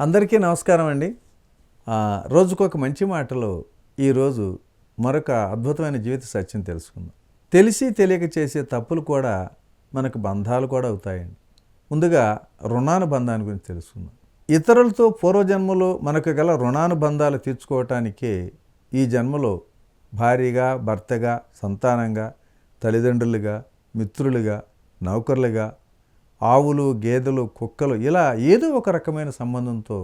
అందరికీ నమస్కారం అండి. రోజుకొక మంచి మాటలో ఈరోజు మరొక అద్భుతమైన జీవిత సత్యం తెలుసుకుందాం. తెలిసి తెలియక చేసే తప్పులు కూడా మనకు బంధాలు కూడా అవుతాయండి. ముందుగా రుణానుబంధాన్ని గురించి తెలుసుకుందాం. ఇతరులతో పూర్వజన్మలో మనకు గల రుణానుబంధాలు తీర్చుకోవటానికే ఈ జన్మలో భార్యగా, భర్తగా, సంతానంగా, తల్లిదండ్రులుగా, మిత్రులుగా, నౌకర్లుగా, ఆవులు, గేదెలు, కుక్కలు ఇలా ఏదో ఒక రకమైన సంబంధంతో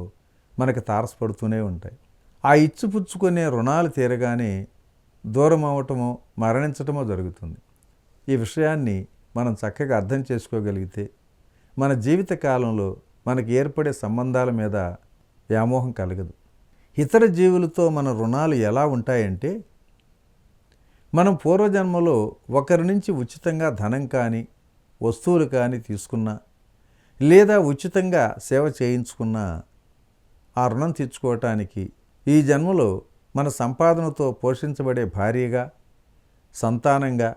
మనకు తారసపడుతూనే ఉంటాయి. ఆ ఇచ్చిపుచ్చుకునే రుణాలు తీరగానే దూరం అవ్వటమో మరణించటమో జరుగుతుంది. ఈ విషయాన్ని మనం చక్కగా అర్థం చేసుకోగలిగితే మన జీవిత కాలంలో మనకు ఏర్పడే సంబంధాల మీద వ్యామోహం కలగదు. ఇతర జీవులతో మన రుణాలు ఎలా ఉంటాయంటే, మనం పూర్వజన్మలో ఒకరి నుంచి ఉచితంగా ధనం కానీ వస్తువులు కానీ తీసుకున్నా లేదా ఉచితంగా సేవ చేయించుకున్నా ఆ రుణం తీర్చుకోవటానికి ఈ జన్మలో మన సంపాదనతో పోషించబడే భార్యగా, సంతానంగా,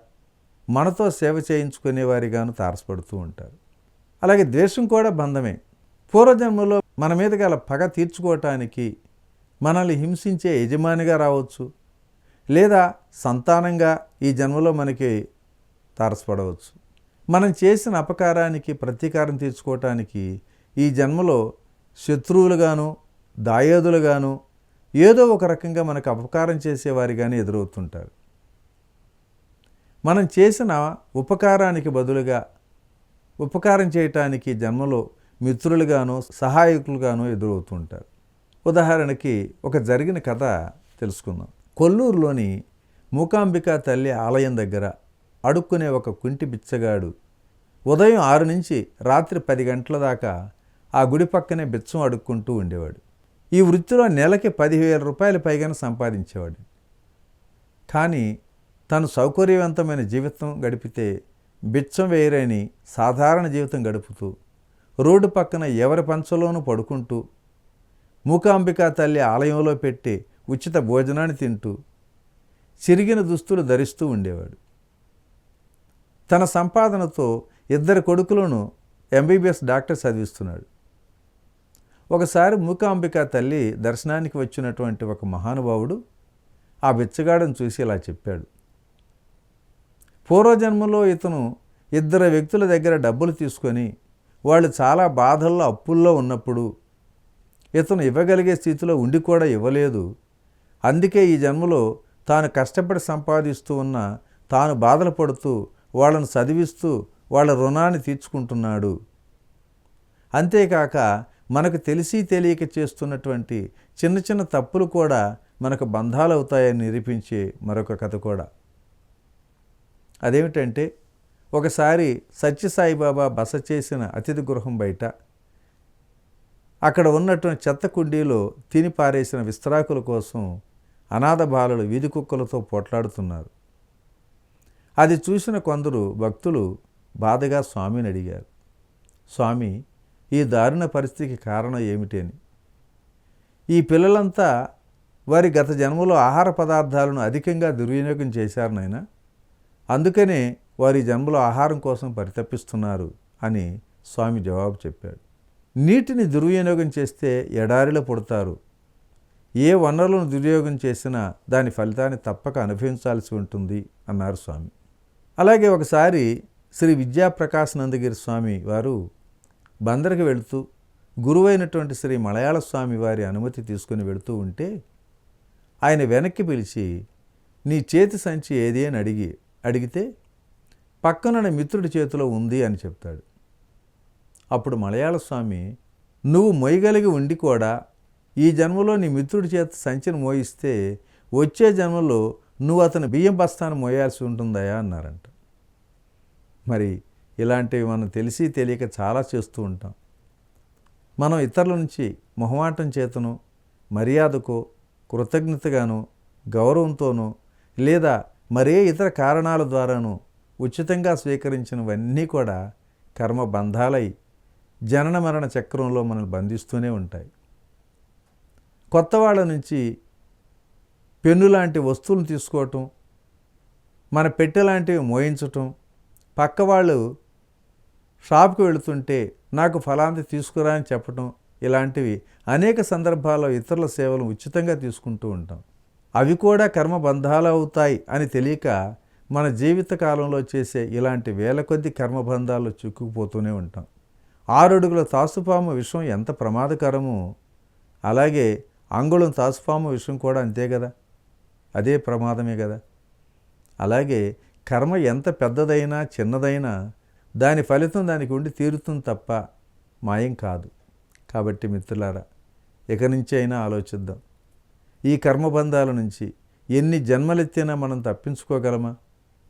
మనతో సేవ చేయించుకునేవారిగాను తారసపడుతూ ఉంటారు. అలాగే ద్వేషం కూడా బంధమే. పూర్వజన్మలో మన మీద గల పగ తీర్చుకోవటానికి మనల్ని హింసించే యజమానిగా రావచ్చు, లేదా సంతానంగా ఈ జన్మలో మనకి తారసపడవచ్చు. మనం చేసిన అపకారానికి ప్రతీకారం తీర్చుకోవటానికి ఈ జన్మలో శత్రువులుగాను, దాయాదులుగాను, ఏదో ఒక రకంగా మనకు అపకారం చేసేవారిగానే ఎదురవుతుంటారు. మనం చేసిన ఉపకారానికి బదులుగా ఉపకారం చేయటానికి జన్మలో మిత్రులుగాను, సహాయకులుగాను ఎదురవుతుంటారు. ఉదాహరణకి ఒక జరిగిన కథ తెలుసుకుందాం. కొల్లూరులోని మూకాంబికా తల్లి ఆలయం దగ్గర అడుక్కునే ఒక కుంటి బిచ్చగాడు ఉదయం 6 నుంచి రాత్రి 10 గంటల దాకా ఆ గుడి పక్కనే బిచ్చం అడుక్కుంటూ ఉండేవాడు. ఈ వృత్తిలో నెలకి 10,000 రూపాయలు పైగానే సంపాదించేవాడు. కానీ తను సౌకర్యవంతమైన జీవితం గడిపితే బిచ్చం వేయరని సాధారణ జీవితం గడుపుతూ రోడ్డు పక్కన ఎవరి పంచలోనూ పడుకుంటూ మూకాంబికా తల్లి ఆలయంలో పెట్టే ఉచిత భోజనాన్ని తింటూ చిరిగిన దుస్తులు ధరిస్తూ ఉండేవాడు. తన సంపాదనతో 2 కొడుకులను MBBS డాక్టర్ చదివిస్తున్నాడు. ఒకసారి మూకాంబికా తల్లి దర్శనానికి వచ్చినటువంటి ఒక మహానుభావుడు ఆ బిచ్చగాడను చూసి ఇలా చెప్పాడు. పూర్వజన్మలో ఇతను 2 వ్యక్తుల దగ్గర డబ్బులు తీసుకొని వాళ్ళు చాలా బాధల్లో అప్పుల్లో ఉన్నప్పుడు ఇతను ఇవ్వగలిగే స్థితిలో ఉండి కూడా ఇవ్వలేదు. అందుకే ఈ జన్మలో తాను కష్టపడి సంపాదిస్తూ ఉన్న తాను బాధలు పడుతూ వాళ్ళను చదివిస్తూ వాళ్ళ రుణాన్ని తీర్చుకుంటున్నాడు. అంతేకాక మనకు తెలిసి తెలియక చేస్తున్నటువంటి చిన్న చిన్న తప్పులు కూడా మనకు బంధాలు అవుతాయని నిరూపించే మరొక కథ కూడా. అదేమిటంటే, ఒకసారి సాయిబాబా బస చేసిన అతిథి గృహం బయట అక్కడ ఉన్నటువంటి చెత్త కుండీలో తిని పారేసిన విస్తరాకుల కోసం అనాథ బాలలు వీధి కుక్కలతో పోట్లాడుతున్నారు. అది చూసిన కొందరు భక్తులు బాధగా స్వామిని అడిగారు, స్వామి, ఈ దారుణ పరిస్థితికి కారణం ఏమిటి అని. ఈ పిల్లలంతా వారి గత జన్మలో ఆహార పదార్థాలను అధికంగా దుర్వినియోగం చేశారు నాయనా, అందుకనే వారి జన్మలో ఆహారం కోసం పరితపిస్తున్నారు అని స్వామి జవాబు చెప్పాడు. నీటిని దుర్వినియోగం చేస్తే ఎడారిలో పుడతారు. ఏ వనరులను దుర్వినియోగం చేసినా దాని ఫలితాన్ని తప్పక అనుభవించాల్సి ఉంటుంది అన్నారు స్వామి. అలాగే ఒకసారి శ్రీ విద్యాప్రకాశానందగిరి స్వామి వారు బందరికి వెళుతూ గురువైనటువంటి శ్రీ మలయాళ స్వామి వారి అనుమతి తీసుకుని వెళుతూ ఉంటే ఆయన వెనక్కి పిలిచి, నీ చేతి సంచి ఏది అని అడిగితే పక్కనున్న మిత్రుడి చేతిలో ఉంది అని చెప్తాడు. అప్పుడు మలయాళ స్వామి, నువ్వు మొయ్యగలిగి ఉండి కూడా ఈ జన్మలో నీ మిత్రుడి చేత సంచిని మోయిస్తే వచ్చే జన్మలో నువ్వు అతని బియ్యం బస్తాను మోయాల్సి ఉంటుందయా అన్నారంట. మరి ఇలాంటివి మనం తెలిసి తెలియక చాలా చేస్తూ ఉంటాం. మనం ఇతరుల నుంచి మొహమాటం చేతను, మర్యాదకో, కృతజ్ఞతగానో, గౌరవంతోనో లేదా మరే ఇతర కారణాల ద్వారానో ఉచితంగా స్వీకరించినవన్నీ కూడా కర్మ బంధాలై జనన మరణ చక్రంలో మనల్ని బంధిస్తూనే ఉంటాయి. కొత్త వాళ్ళ నుంచి పెన్ను లాంటి వస్తువులను తీసుకోవటం, మన పెట్టె లాంటివి మోయించటం, పక్క వాళ్ళు షాప్కి వెళుతుంటే నాకు ఫలాంటి తీసుకురా అని చెప్పటం, ఇలాంటివి అనేక సందర్భాల్లో ఇతరుల సేవలు ఉచితంగా తీసుకుంటూ ఉంటాం. అవి కూడా కర్మ బంధాలు అవుతాయి అని తెలియక మన జీవిత కాలంలో చేసే ఇలాంటి వేల కొద్ది కర్మబంధాలు చిక్కుకుపోతూనే ఉంటాం. 6 అడుగుల తాసుపాము విషం ఎంత ప్రమాదకరమో అలాగే అంగుళం తాసుపాము విషం కూడా అంతే కదా, అదే ప్రమాదమే కదా. అలాగే కర్మ ఎంత పెద్దదైనా చిన్నదైనా దాని ఫలితం దానికి ఉండి తీరుతుంది తప్ప మాయం కాదు. కాబట్టి మిత్రులారా, ఇక నుంచి అయినా ఆలోచిద్దాం. ఈ కర్మబంధాల నుంచి ఎన్ని జన్మలెత్తినా మనం తప్పించుకోగలమా?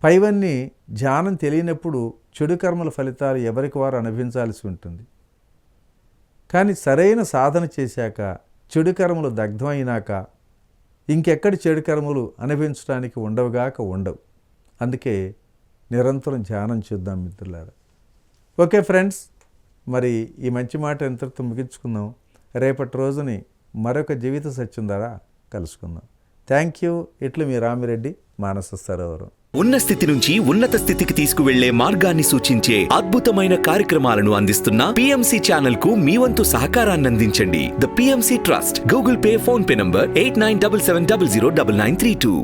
పైవన్నీ ధ్యానం తెలియనప్పుడు చెడు కర్మల ఫలితాలు ఎవరికి వారు అనుభవించాల్సి ఉంటుంది. కానీ సరైన సాధన చేశాక చెడు కర్మలు దగ్ధమైనాక ఇంకెక్కడి చెడు కర్మలు అనుభవించడానికి ఉండవుగాక ఉండవు. అందుకే నిరంతరం ధ్యానం చేద్దాం మిత్రులారా. ఓకే ఫ్రెండ్స్, మరి ఈ మంచి మాట ఎంతటితో ముగించుకుందాం. రేపటి రోజుని మరొక జీవిత సత్యం ద్వారా కలుసుకుందాం. Thank you. ఇట్లు మీ రామిరెడ్డి, మానస సరోవరం. ఉన్న స్థితి నుంచి ఉన్నత స్థితికి తీసుకువెళ్లే మార్గాన్ని సూచించే అద్భుతమైన కార్యక్రమాలను అందిస్తున్న PMC ఛానల్ కు మీ వంతు సహకారాన్ని అందించండి. The PMC trust. Google pay, phone pay number 8977009932.